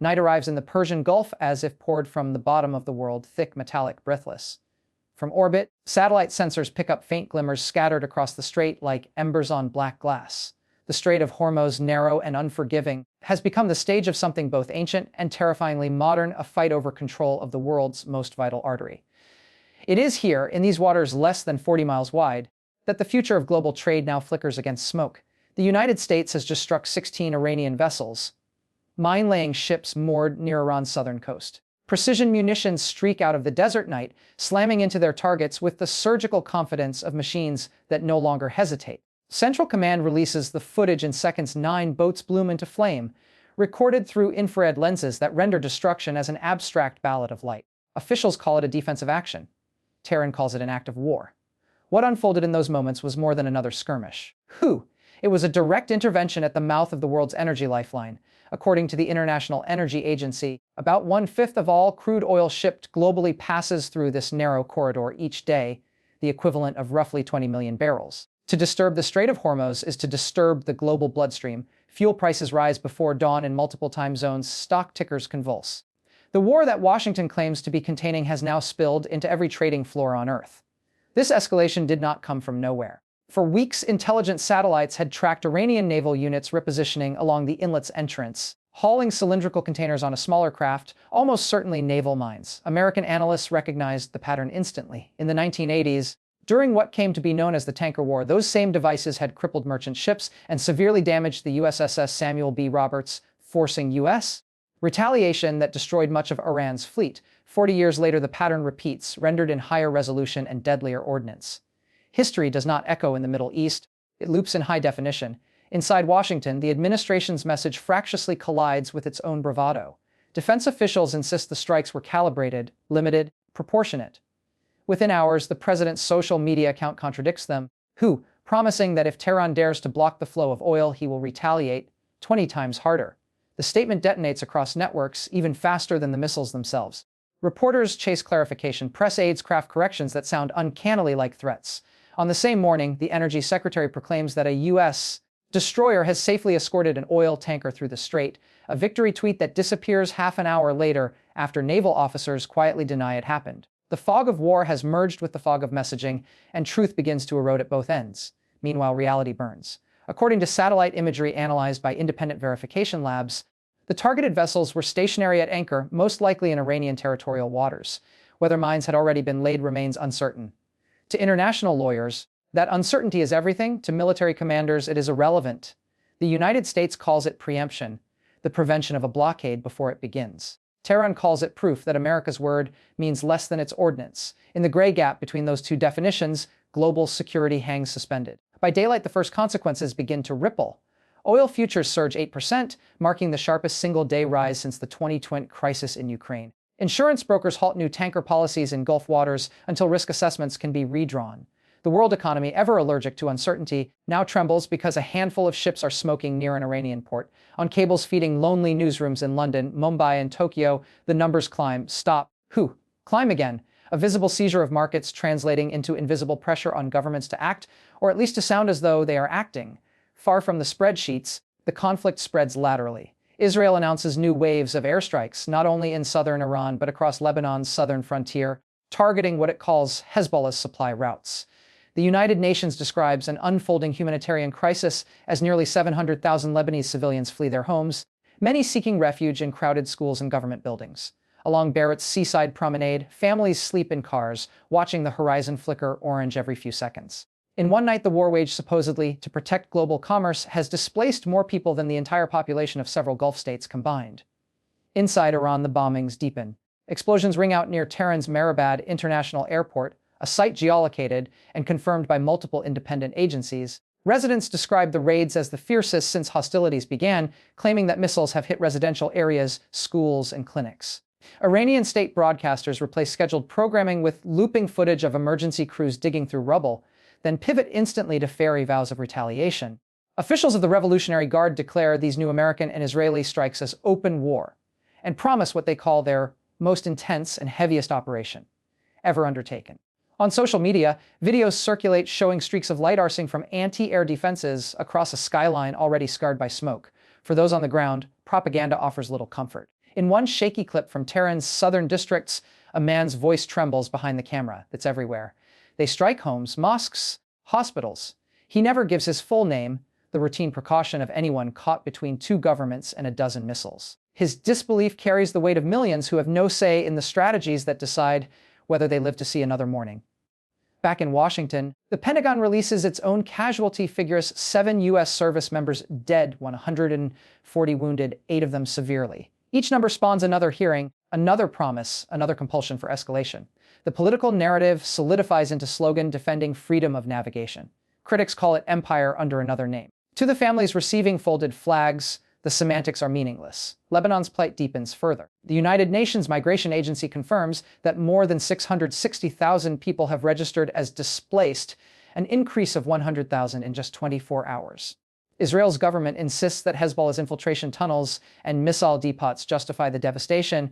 Night arrives in the Persian Gulf as if poured from the bottom of the world, thick, metallic, breathless. From orbit, satellite sensors pick up faint glimmers scattered across the strait like embers on black glass. The Strait of Hormuz, narrow and unforgiving, has become the stage of something both ancient and terrifyingly modern, a fight over control of the world's most vital artery. It is here, in these waters less than 40 miles wide, that the future of global trade now flickers against smoke. The United States has just struck 16 Iranian vessels, mine-laying ships moored near Iran's southern coast. Precision munitions streak out of the desert night, slamming into their targets with the surgical confidence of machines that no longer hesitate. Central Command releases the footage in seconds. 9 boats bloom into flame, recorded through infrared lenses that render destruction as an abstract ballad of light. Officials call it a defensive action. Tehran calls it an act of war. What unfolded in those moments was more than another skirmish. It was a direct intervention at the mouth of the world's energy lifeline. According to the International Energy Agency, about 1/5 of all crude oil shipped globally passes through this narrow corridor each day, the equivalent of roughly 20 million barrels. To disturb the Strait of Hormuz is to disturb the global bloodstream. Fuel prices rise before dawn in multiple time zones, stock tickers convulse. The war that Washington claims to be containing has now spilled into every trading floor on Earth. This escalation did not come from nowhere. For weeks, intelligence satellites had tracked Iranian naval units repositioning along the inlet's entrance, hauling cylindrical containers on a smaller craft, almost certainly naval mines. American analysts recognized the pattern instantly. In the 1980s, during what came to be known as the Tanker War, those same devices had crippled merchant ships and severely damaged the USS Samuel B. Roberts, forcing U.S. retaliation that destroyed much of Iran's fleet. 40 years later, the pattern repeats, rendered in higher resolution and deadlier ordnance. History does not echo in the Middle East, it loops in high definition. Inside Washington, the administration's message fractiously collides with its own bravado. Defense officials insist the strikes were calibrated, limited, proportionate. Within hours, the president's social media account contradicts them, promising that if Tehran dares to block the flow of oil, he will retaliate 20 times harder. The statement detonates across networks even faster than the missiles themselves. Reporters chase clarification, press aides craft corrections that sound uncannily like threats. On the same morning, the Energy Secretary proclaims that a U.S. destroyer has safely escorted an oil tanker through the strait, a victory tweet that disappears half an hour later after naval officers quietly deny it happened. The fog of war has merged with the fog of messaging, and truth begins to erode at both ends. Meanwhile, reality burns. According to satellite imagery analyzed by independent verification labs, the targeted vessels were stationary at anchor, most likely in Iranian territorial waters. Whether mines had already been laid remains uncertain. To international lawyers, that uncertainty is everything. To military commanders, it is irrelevant. The United States calls it preemption, the prevention of a blockade before it begins. Tehran calls it proof that America's word means less than its ordnance. In the gray gap between those two definitions, global security hangs suspended. By daylight, the first consequences begin to ripple. Oil futures surge 8%, marking the sharpest single-day rise since the 2020 crisis in Ukraine. Insurance brokers halt new tanker policies in Gulf waters until risk assessments can be redrawn. The world economy, ever allergic to uncertainty, now trembles because a handful of ships are smoking near an Iranian port. On cables feeding lonely newsrooms in London, Mumbai, and Tokyo, the numbers climb. Stop. Climb again. A visible seizure of markets translating into invisible pressure on governments to act, or at least to sound as though they are acting. Far from the spreadsheets, the conflict spreads laterally. Israel announces new waves of airstrikes, not only in southern Iran but across Lebanon's southern frontier, targeting what it calls Hezbollah's supply routes. The United Nations describes an unfolding humanitarian crisis as nearly 700,000 Lebanese civilians flee their homes, many seeking refuge in crowded schools and government buildings. Along Beirut's seaside promenade, families sleep in cars, watching the horizon flicker orange every few seconds. In one night, the war waged supposedly to protect global commerce has displaced more people than the entire population of several Gulf states combined. Inside Iran, the bombings deepen. Explosions ring out near Tehran's Mehrabad International Airport, a site geolocated and confirmed by multiple independent agencies. Residents describe the raids as the fiercest since hostilities began, claiming that missiles have hit residential areas, schools, and clinics. Iranian state broadcasters replace scheduled programming with looping footage of emergency crews digging through rubble, then pivot instantly to fairy vows of retaliation. Officials of the Revolutionary Guard declare these new American and Israeli strikes as open war, and promise what they call their most intense and heaviest operation ever undertaken. On social media, videos circulate showing streaks of light arcing from anti-air defenses across a skyline already scarred by smoke. For those on the ground, propaganda offers little comfort. In one shaky clip from Tehran's southern districts, a man's voice trembles behind the camera that's everywhere. They strike homes, mosques, hospitals. He never gives his full name, the routine precaution of anyone caught between two governments and a dozen missiles. His disbelief carries the weight of millions who have no say in the strategies that decide whether they live to see another morning. Back in Washington, the Pentagon releases its own casualty figures: 7 U.S. service members dead, 140 wounded, 8 of them severely. Each number spawns another hearing, another promise, another compulsion for escalation. The political narrative solidifies into slogan defending freedom of navigation. Critics call it empire under another name. To the families receiving folded flags, the semantics are meaningless. Lebanon's plight deepens further. The United Nations Migration Agency confirms that more than 660,000 people have registered as displaced, an increase of 100,000 in just 24 hours. Israel's government insists that Hezbollah's infiltration tunnels and missile depots justify the devastation.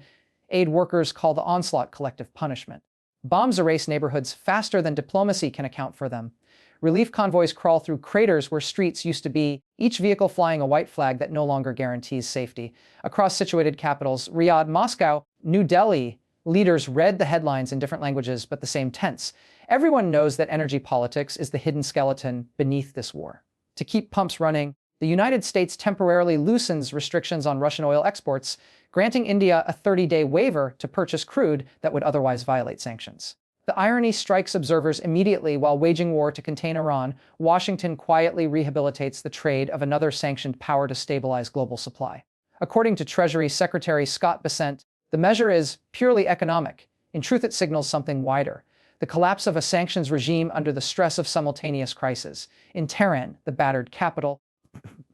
Aid workers call the onslaught collective punishment. Bombs erase neighborhoods faster than diplomacy can account for them. Relief convoys crawl through craters where streets used to be, each vehicle flying a white flag that no longer guarantees safety. Across situated capitals, Riyadh, Moscow, New Delhi, leaders read the headlines in different languages but the same tense. Everyone knows that energy politics is the hidden skeleton beneath this war. To keep pumps running, the United States temporarily loosens restrictions on Russian oil exports, granting India a 30-day waiver to purchase crude that would otherwise violate sanctions. The irony strikes observers immediately. While waging war to contain Iran, Washington quietly rehabilitates the trade of another sanctioned power to stabilize global supply. According to Treasury Secretary Scott Bessent, the measure is purely economic. In truth, it signals something wider: the collapse of a sanctions regime under the stress of simultaneous crises. In Tehran, the battered capital,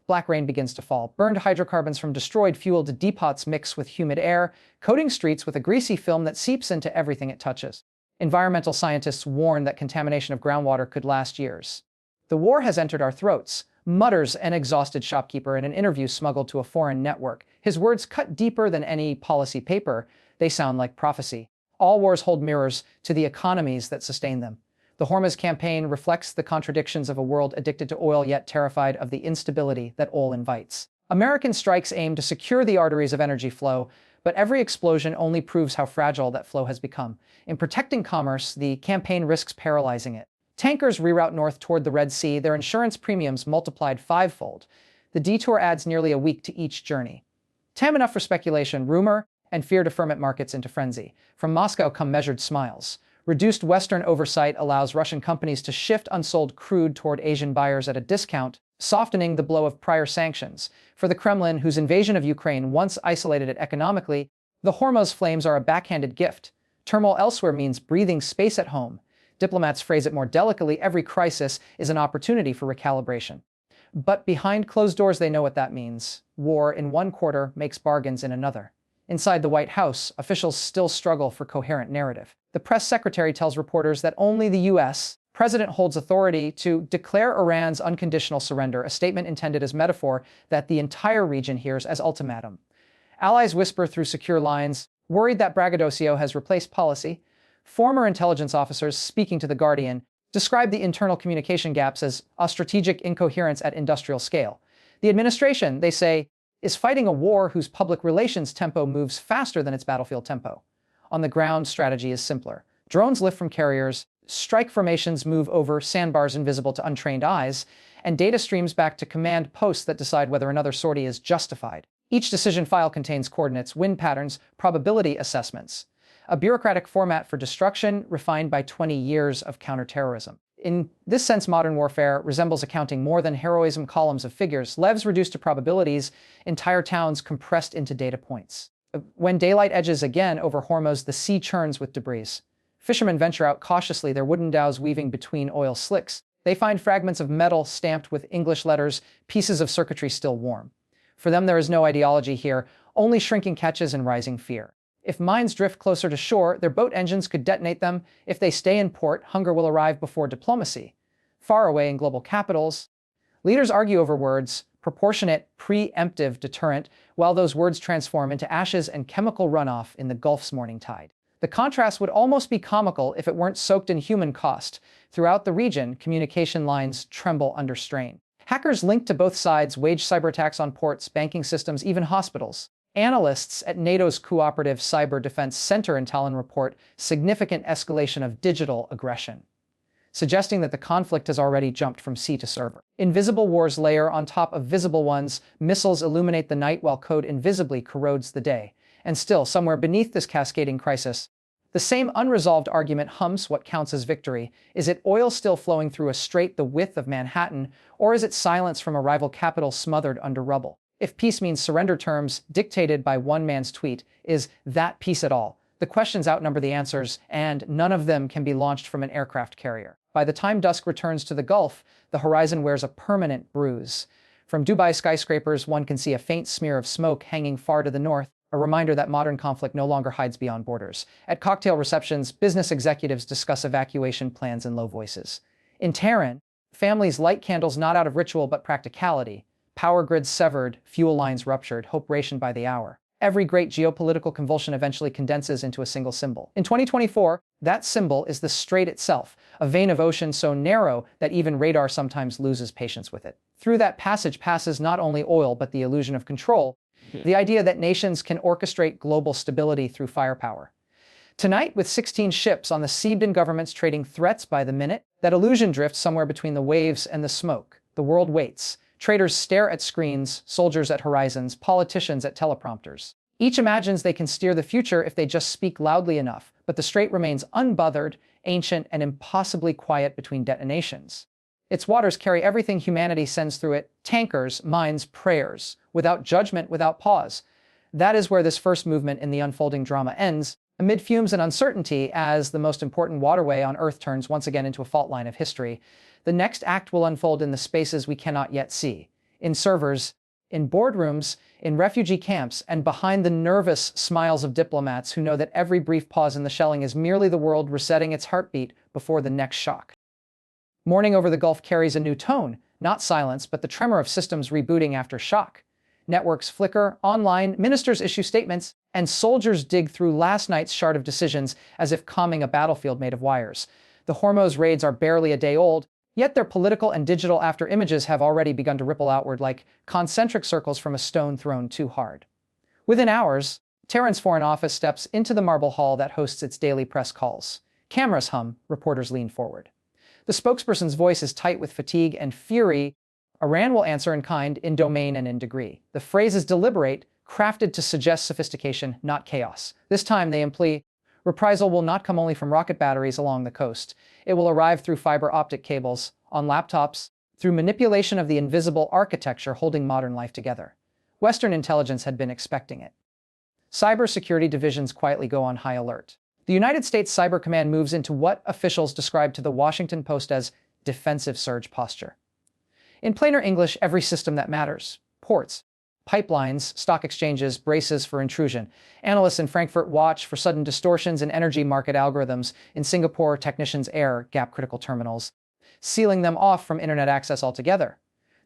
black rain begins to fall. Burned hydrocarbons from destroyed fueled depots mix with humid air, coating streets with a greasy film that seeps into everything it touches. Environmental scientists warn that contamination of groundwater could last years. The war has entered our throats, mutters an exhausted shopkeeper in an interview smuggled to a foreign network. His words cut deeper than any policy paper. They sound like prophecy. All wars hold mirrors to the economies that sustain them. The Hormuz campaign reflects the contradictions of a world addicted to oil yet terrified of the instability that oil invites. American strikes aim to secure the arteries of energy flow, but every explosion only proves how fragile that flow has become. In protecting commerce, the campaign risks paralyzing it. Tankers reroute north toward the Red Sea, their insurance premiums multiplied 5-fold. The detour adds nearly a week to each journey. Time enough for speculation, rumor, and fear to ferment markets into frenzy. From Moscow come measured smiles. Reduced Western oversight allows Russian companies to shift unsold crude toward Asian buyers at a discount, softening the blow of prior sanctions. For the Kremlin, whose invasion of Ukraine once isolated it economically, the Hormuz flames are a backhanded gift. Turmoil elsewhere means breathing space at home. Diplomats phrase it more delicately: every crisis is an opportunity for recalibration. But behind closed doors, they know what that means. War in one quarter makes bargains in another. Inside the White House, officials still struggle for coherent narrative. The press secretary tells reporters that only the U.S. president holds authority to declare Iran's unconditional surrender, a statement intended as metaphor that the entire region hears as ultimatum. Allies whisper through secure lines, worried that braggadocio has replaced policy. Former intelligence officers speaking to The Guardian describe the internal communication gaps as a strategic incoherence at industrial scale. The administration, they say, is fighting a war whose public relations tempo moves faster than its battlefield tempo. On the ground, strategy is simpler. Drones lift from carriers, strike formations move over sandbars invisible to untrained eyes, and data streams back to command posts that decide whether another sortie is justified. Each decision file contains coordinates, wind patterns, probability assessments. A bureaucratic format for destruction refined by 20 years of counterterrorism. In this sense, modern warfare resembles accounting more than heroism: columns of figures, levs reduced to probabilities, entire towns compressed into data points. When daylight edges again over Hormuz, the sea churns with debris. Fishermen venture out cautiously, their wooden dhows weaving between oil slicks. They find fragments of metal stamped with English letters, pieces of circuitry still warm. For them, there is no ideology here, only shrinking catches and rising fear. If mines drift closer to shore, their boat engines could detonate them. If they stay in port, hunger will arrive before diplomacy. Far away in global capitals, leaders argue over words: proportionate, pre-emptive, deterrent, while those words transform into ashes and chemical runoff in the Gulf's morning tide. The contrast would almost be comical if it weren't soaked in human cost. Throughout the region, communication lines tremble under strain. Hackers linked to both sides wage cyberattacks on ports, banking systems, even hospitals. Analysts at NATO's Cooperative Cyber Defense Center in Tallinn report significant escalation of digital aggression, suggesting that the conflict has already jumped from sea to server. Invisible wars layer on top of visible ones, missiles illuminate the night while code invisibly corrodes the day. And still, somewhere beneath this cascading crisis, the same unresolved argument hums what counts as victory. Is it oil still flowing through a strait the width of Manhattan, or is it silence from a rival capital smothered under rubble? If peace means surrender terms dictated by one man's tweet, is that peace at all? The questions outnumber the answers, and none of them can be launched from an aircraft carrier. By the time dusk returns to the Gulf, the horizon wears a permanent bruise. From Dubai skyscrapers, one can see a faint smear of smoke hanging far to the north, a reminder that modern conflict no longer hides beyond borders. At cocktail receptions, business executives discuss evacuation plans in low voices. In Tehran, families light candles not out of ritual but practicality. Power grids severed, fuel lines ruptured, hope rationed by the hour. Every great geopolitical convulsion eventually condenses into a single symbol. In 2024, that symbol is the strait itself, a vein of ocean so narrow that even radar sometimes loses patience with it. Through that passage passes not only oil but the illusion of control, the idea that nations can orchestrate global stability through firepower. Tonight, with 16 ships on the seabed and governments trading threats by the minute, that illusion drifts somewhere between the waves and the smoke. The world waits. Traders stare at screens, soldiers at horizons, politicians at teleprompters. Each imagines they can steer the future if they just speak loudly enough, but the strait remains unbothered, ancient, and impossibly quiet between detonations. Its waters carry everything humanity sends through it: tankers, mines, prayers, without judgment, without pause. That is where this first movement in the unfolding drama ends, amid fumes and uncertainty, as the most important waterway on Earth turns once again into a fault line of history. The next act will unfold in the spaces we cannot yet see, in servers, in boardrooms, in refugee camps, and behind the nervous smiles of diplomats who know that every brief pause in the shelling is merely the world resetting its heartbeat before the next shock. Morning over the Gulf carries a new tone, not silence, but the tremor of systems rebooting after shock. Networks flicker, online, ministers issue statements, and soldiers dig through last night's shard of decisions as if calming a battlefield made of wires. The Hormuz raids are barely a day old, yet their political and digital after-images have already begun to ripple outward like concentric circles from a stone thrown too hard. Within hours, Tehran's Foreign Office steps into the marble hall that hosts its daily press calls. Cameras hum, reporters lean forward. The spokesperson's voice is tight with fatigue and fury. Iran will answer in kind, in domain, and in degree. The phrase is deliberate, crafted to suggest sophistication, not chaos. This time, they imply, reprisal will not come only from rocket batteries along the coast. It will arrive through fiber optic cables, on laptops, through manipulation of the invisible architecture holding modern life together. Western intelligence had been expecting it. Cybersecurity divisions quietly go on high alert. The United States Cyber Command moves into what officials described to the Washington Post as defensive surge posture. In plainer English, every system that matters, ports, pipelines, stock exchanges, braces for intrusion. Analysts in Frankfurt watch for sudden distortions in energy market algorithms. In Singapore, technicians air gap-critical terminals, sealing them off from internet access altogether.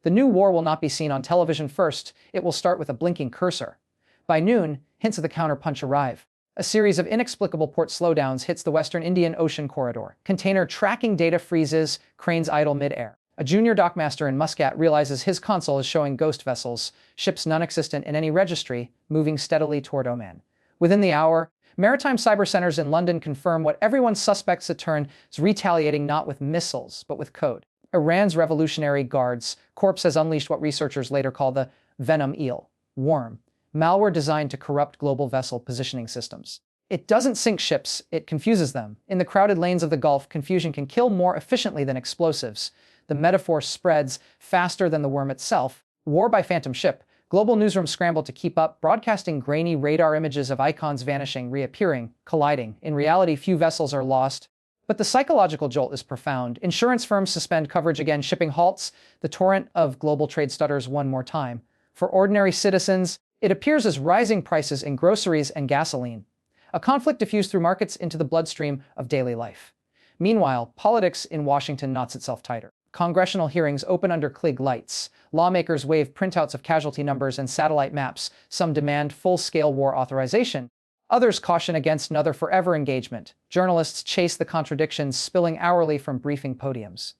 The new war will not be seen on television first. It will start with a blinking cursor. By noon, hints of the counterpunch arrive. A series of inexplicable port slowdowns hits the Western Indian Ocean corridor. Container tracking data freezes, cranes idle mid-air. A junior dockmaster in Muscat realizes his console is showing ghost vessels, ships non-existent in any registry, moving steadily toward Oman. Within the hour, maritime cyber centers in London confirm what everyone suspects at turn is retaliating not with missiles, but with code. Iran's Revolutionary Guards Corps has unleashed what researchers later call the venom eel, worm, malware designed to corrupt global vessel positioning systems. It doesn't sink ships, it confuses them. In the crowded lanes of the Gulf, confusion can kill more efficiently than explosives. The metaphor spreads faster than the worm itself. War by phantom ship. Global newsrooms scramble to keep up, broadcasting grainy radar images of icons vanishing, reappearing, colliding. In reality, few vessels are lost. But the psychological jolt is profound. Insurance firms suspend coverage again, shipping halts. The torrent of global trade stutters one more time. For ordinary citizens, it appears as rising prices in groceries and gasoline. A conflict diffused through markets into the bloodstream of daily life. Meanwhile, politics in Washington knots itself tighter. Congressional hearings open under Klieg lights. Lawmakers wave printouts of casualty numbers and satellite maps. Some demand full-scale war authorization. Others caution against another forever engagement. Journalists chase the contradictions spilling hourly from briefing podiums.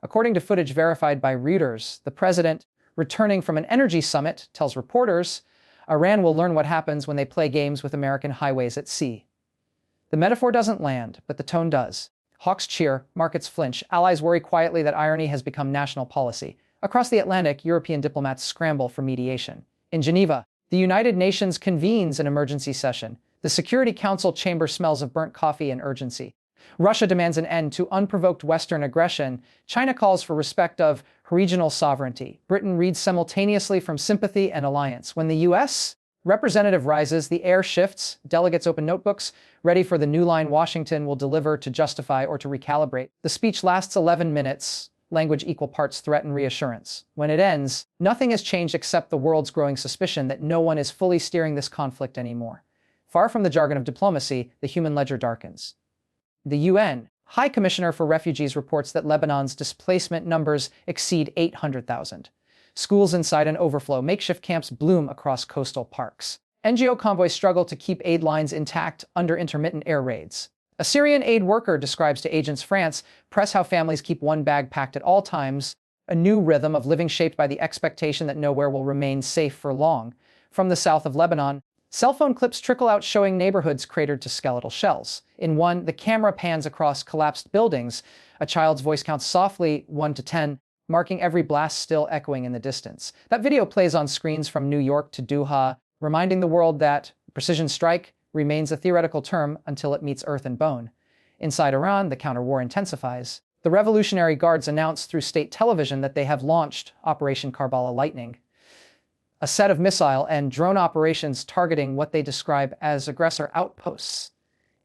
According to footage verified by Reuters, the president, returning from an energy summit, tells reporters, Iran will learn what happens when they play games with American highways at sea. The metaphor doesn't land, but the tone does. Hawks cheer, markets flinch, allies worry quietly that irony has become national policy. Across the Atlantic, European diplomats scramble for mediation. In Geneva, the United Nations convenes an emergency session. The Security Council chamber smells of burnt coffee and urgency. Russia demands an end to unprovoked Western aggression. China calls for respect of regional sovereignty. Britain reads simultaneously from sympathy and alliance. When the U.S. representative rises, the air shifts, delegates open notebooks, ready for the new line Washington will deliver to justify or to recalibrate. The speech lasts 11 minutes, language equal parts threat and reassurance. When it ends, nothing has changed except the world's growing suspicion that no one is fully steering this conflict anymore. Far from the jargon of diplomacy, the human ledger darkens. The UN High Commissioner for Refugees reports that Lebanon's displacement numbers exceed 800,000. Schools inside an overflow, makeshift camps bloom across coastal parks. NGO convoys struggle to keep aid lines intact under intermittent air raids. A Syrian aid worker describes to Agence France press how families keep one bag packed at all times, a new rhythm of living shaped by the expectation that nowhere will remain safe for long. From the south of Lebanon, cell phone clips trickle out showing neighborhoods cratered to skeletal shells. In one, the camera pans across collapsed buildings. A child's voice counts softly 1 to 10, marking every blast still echoing in the distance. That video plays on screens from New York to Doha, reminding the world that precision strike remains a theoretical term until it meets earth and bone. Inside Iran, the counter-war intensifies. The Revolutionary Guards announce through state television that they have launched Operation Karbala Lightning, a set of missile and drone operations targeting what they describe as aggressor outposts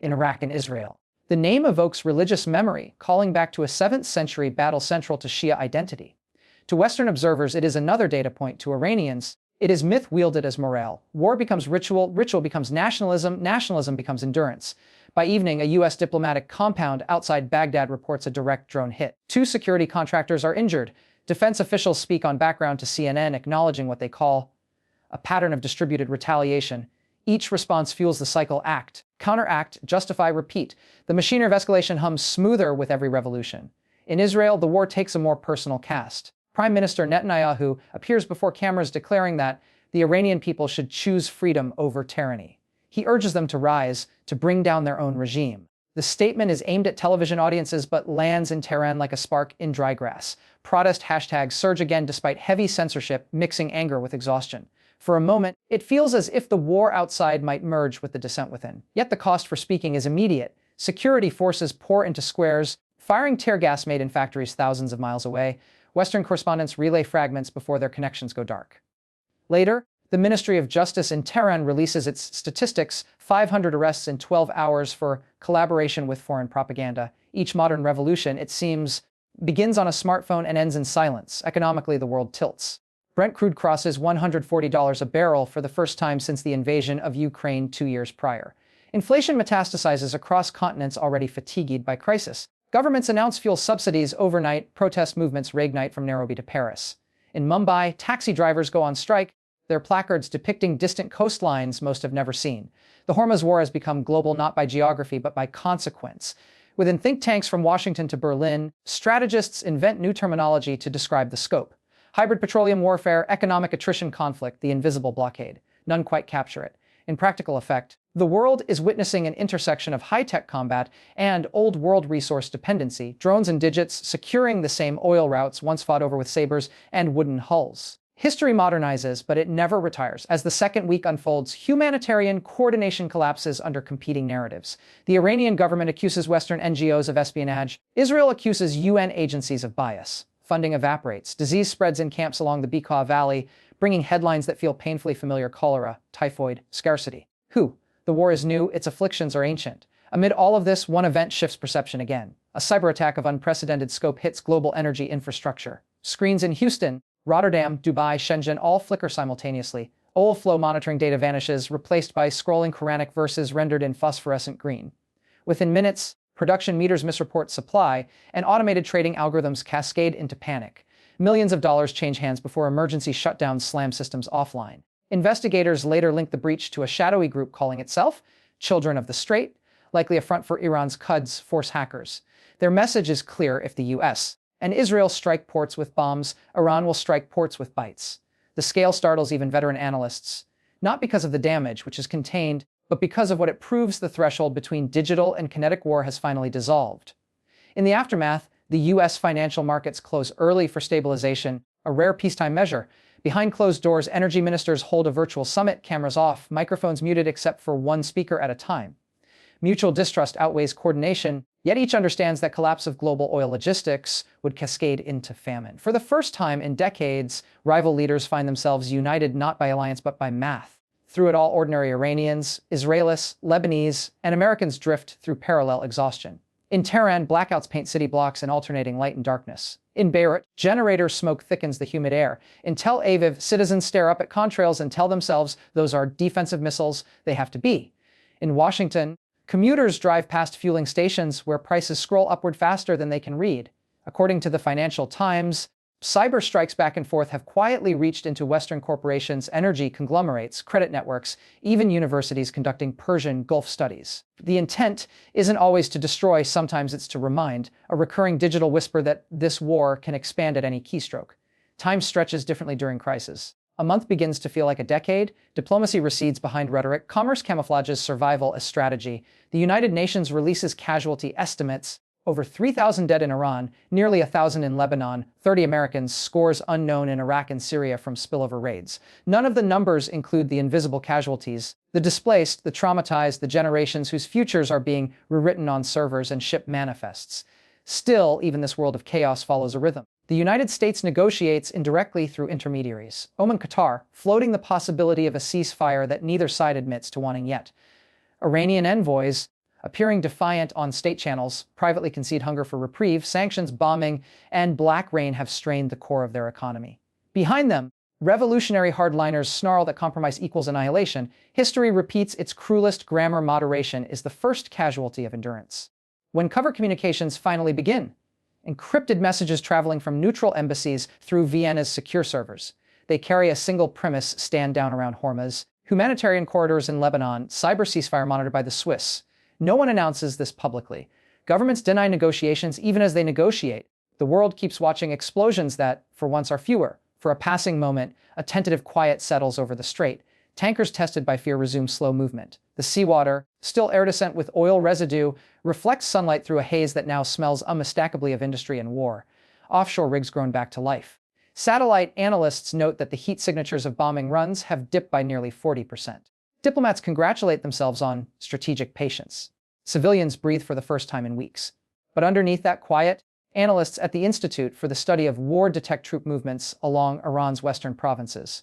in Iraq and Israel. The name evokes religious memory, calling back to a 7th century battle central to Shia identity. To Western observers, it is another data point. To Iranians, it is myth wielded as morale. War becomes ritual, ritual becomes nationalism, nationalism becomes endurance. By evening, a U.S. diplomatic compound outside Baghdad reports a direct drone hit. 2 security contractors are injured. Defense officials speak on background to CNN, acknowledging what they call a pattern of distributed retaliation. Each response fuels the cycle: act, counteract, justify, repeat. The machinery of escalation hums smoother with every revolution. In Israel, the war takes a more personal cast. Prime Minister Netanyahu appears before cameras declaring that the Iranian people should choose freedom over tyranny. He urges them to rise, to bring down their own regime. The statement is aimed at television audiences but lands in Tehran like a spark in dry grass. Protest hashtags surge again despite heavy censorship, mixing anger with exhaustion. For a moment, it feels as if the war outside might merge with the dissent within. Yet the cost for speaking is immediate. Security forces pour into squares, firing tear gas made in factories thousands of miles away. Western correspondents relay fragments before their connections go dark. Later, the Ministry of Justice in Tehran releases its statistics: 500 arrests in 12 hours for collaboration with foreign propaganda. Each modern revolution, it seems, begins on a smartphone and ends in silence. Economically, the world tilts. Brent crude crosses $140 a barrel for the first time since the invasion of Ukraine 2 years prior. Inflation metastasizes across continents already fatigued by crisis. Governments announce fuel subsidies overnight. Protest movements reignite from Nairobi to Paris. In Mumbai, taxi drivers go on strike, their placards depicting distant coastlines most have never seen. The Hormuz War has become global not by geography but by consequence. Within think tanks from Washington to Berlin, strategists invent new terminology to describe the scope. Hybrid petroleum warfare, economic attrition conflict, the invisible blockade. None quite capture it. In practical effect, the world is witnessing an intersection of high-tech combat and old world resource dependency, drones and digits securing the same oil routes once fought over with sabers and wooden hulls. History modernizes, but it never retires. As the second week unfolds, humanitarian coordination collapses under competing narratives. The Iranian government accuses Western NGOs of espionage. Israel accuses UN agencies of bias. Funding evaporates. Disease spreads in camps along the Bekaa Valley, bringing headlines that feel painfully familiar: cholera, typhoid, scarcity. The war is new, its afflictions are ancient. Amid all of this, one event shifts perception again. A cyber attack of unprecedented scope hits global energy infrastructure. Screens in Houston, Rotterdam, Dubai, Shenzhen all flicker simultaneously. Oil flow monitoring data vanishes, replaced by scrolling Quranic verses rendered in phosphorescent green. Within minutes, production meters misreport supply, and automated trading algorithms cascade into panic. Millions of dollars change hands before emergency shutdowns slam systems offline. Investigators later link the breach to a shadowy group calling itself Children of the Strait, likely a front for Iran's Quds force hackers. Their message is clear: if the U.S. and Israel strike ports with bombs, Iran will strike ports with bites. The scale startles even veteran analysts. not because of the damage, which is contained, but because of what it proves the threshold between digital and kinetic war has finally dissolved. In the aftermath, the U.S. financial markets close early for stabilization, a rare peacetime measure. Behind closed doors, energy ministers hold a virtual summit, cameras off, microphones muted except for one speaker at a time. Mutual distrust outweighs coordination, yet each understands that collapse of global oil logistics would cascade into famine. For the first time in decades, rival leaders find themselves united not by alliance but by math. Through it all, ordinary Iranians, Israelis, Lebanese, and Americans drift through parallel exhaustion. In Tehran, blackouts paint city blocks in alternating light and darkness. In Beirut, generator smoke thickens the humid air. In Tel Aviv, citizens stare up at contrails and tell themselves those are defensive missiles they have to be. In Washington, commuters drive past fueling stations where prices scroll upward faster than they can read. According to the Financial Times, cyber strikes back and forth have quietly reached into Western corporations, energy conglomerates, credit networks, even universities conducting Persian Gulf studies. The intent isn't always to destroy, sometimes it's to remind, a recurring digital whisper that this war can expand at any keystroke. Time stretches differently during crisis. A month begins to feel like a decade, diplomacy recedes behind rhetoric, commerce camouflages survival as strategy, the United Nations releases casualty estimates, over 3,000 dead in Iran, nearly 1,000 in Lebanon, 30 Americans, scores unknown in Iraq and Syria from spillover raids. None of the numbers include the invisible casualties, the displaced, the traumatized, the generations whose futures are being rewritten on servers and ship manifests. Still, even this world of chaos follows a rhythm. The United States negotiates indirectly through intermediaries. Oman, Qatar, floating the possibility of a ceasefire that neither side admits to wanting yet. Iranian envoys, appearing defiant on state channels, privately concede hunger for reprieve, sanctions, bombing, and black rain have strained the core of their economy. Behind them, revolutionary hardliners snarl that compromise equals annihilation. History repeats its cruelest grammar. Moderation is the first casualty of endurance. When covert communications finally begin, encrypted messages traveling from neutral embassies through Vienna's secure servers. They carry a single premise: stand down around Hormuz, humanitarian corridors in Lebanon, cyber ceasefire monitored by the Swiss. No one announces this publicly. Governments deny negotiations even as they negotiate. The world keeps watching explosions that, for once, are fewer. For a passing moment, a tentative quiet settles over the strait. Tankers tested by fear resume slow movement. The seawater, still iridescent with oil residue, reflects sunlight through a haze that now smells unmistakably of industry and war. Offshore rigs grown back to life. Satellite analysts note that the heat signatures of bombing runs have dipped by nearly 40%. Diplomats congratulate themselves on strategic patience. Civilians breathe for the first time in weeks. But underneath that quiet, analysts at the Institute for the Study of War detect troop movements along Iran's western provinces.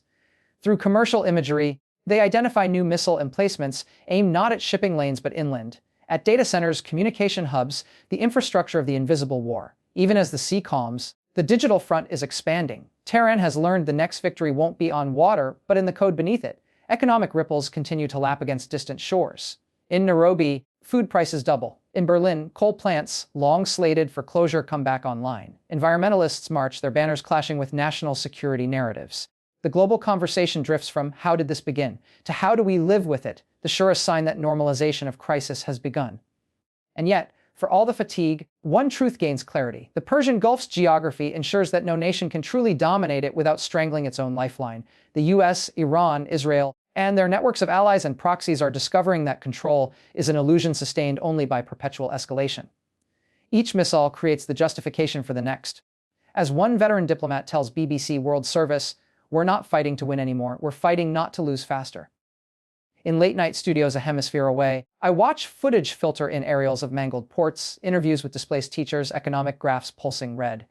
Through commercial imagery, they identify new missile emplacements aimed not at shipping lanes but inland, at data centers, communication hubs, the infrastructure of the invisible war. Even as the sea calms, the digital front is expanding. Tehran has learned the next victory won't be on water, but in the code beneath it. Economic ripples continue to lap against distant shores. In Nairobi, food prices double. In Berlin, coal plants, long slated for closure, come back online. Environmentalists march, their banners clashing with national security narratives. The global conversation drifts from "how did this begin?" to "how do we live with it?" the surest sign that normalization of crisis has begun. And yet, for all the fatigue, one truth gains clarity. The Persian Gulf's geography ensures that no nation can truly dominate it without strangling its own lifeline. The U.S., Iran, Israel, and their networks of allies and proxies are discovering that control is an illusion sustained only by perpetual escalation. Each missile creates the justification for the next. As one veteran diplomat tells BBC World Service, "We're not fighting to win anymore, we're fighting not to lose faster." In late-night studios a hemisphere away, I watch footage filter in aerials of mangled ports, interviews with displaced teachers, economic graphs pulsing red.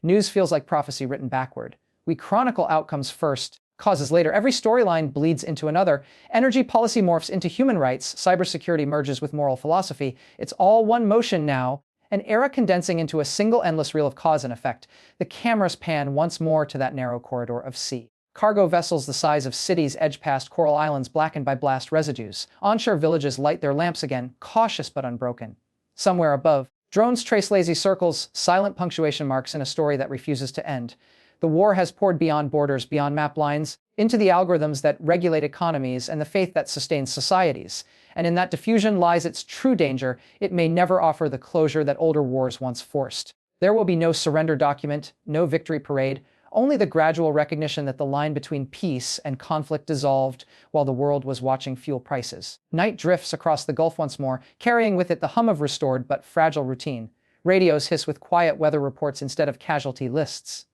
News feels like prophecy written backward. We chronicle outcomes first, causes later. Every storyline bleeds into another. Energy policy morphs into human rights. Cybersecurity merges with moral philosophy. It's all one motion now, an era condensing into a single endless reel of cause and effect. The cameras pan once more to that narrow corridor of sea. Cargo vessels the size of cities edge past coral islands blackened by blast residues. Onshore villages light their lamps again, cautious but unbroken. Somewhere above, drones trace lazy circles, silent punctuation marks in a story that refuses to end. The war has poured beyond borders, beyond map lines, into the algorithms that regulate economies and the faith that sustains societies. And in that diffusion lies its true danger. It may never offer the closure that older wars once forced. There will be no surrender document, no victory parade, Only the gradual recognition that the line between peace and conflict dissolved while the world was watching fuel prices. Night drifts across the Gulf once more, carrying with it the hum of restored but fragile routine. Radios hiss with quiet weather reports instead of casualty lists.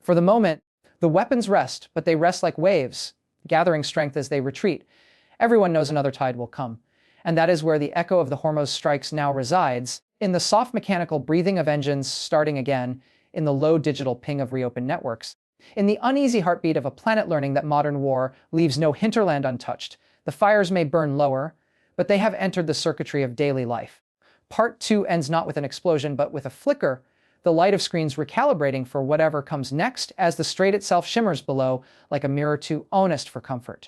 For the moment, the weapons rest, but they rest like waves, gathering strength as they retreat. Everyone knows another tide will come. And that is where the echo of the Hormuz strikes now resides, in the soft mechanical breathing of engines starting again, in the low digital ping of reopened networks, in the uneasy heartbeat of a planet learning that modern war leaves no hinterland untouched. The fires may burn lower, but they have entered the circuitry of daily life. Part 2 ends not with an explosion, but with a flicker, the light of screens recalibrating for whatever comes next as the strait itself shimmers below like a mirror too honest for comfort.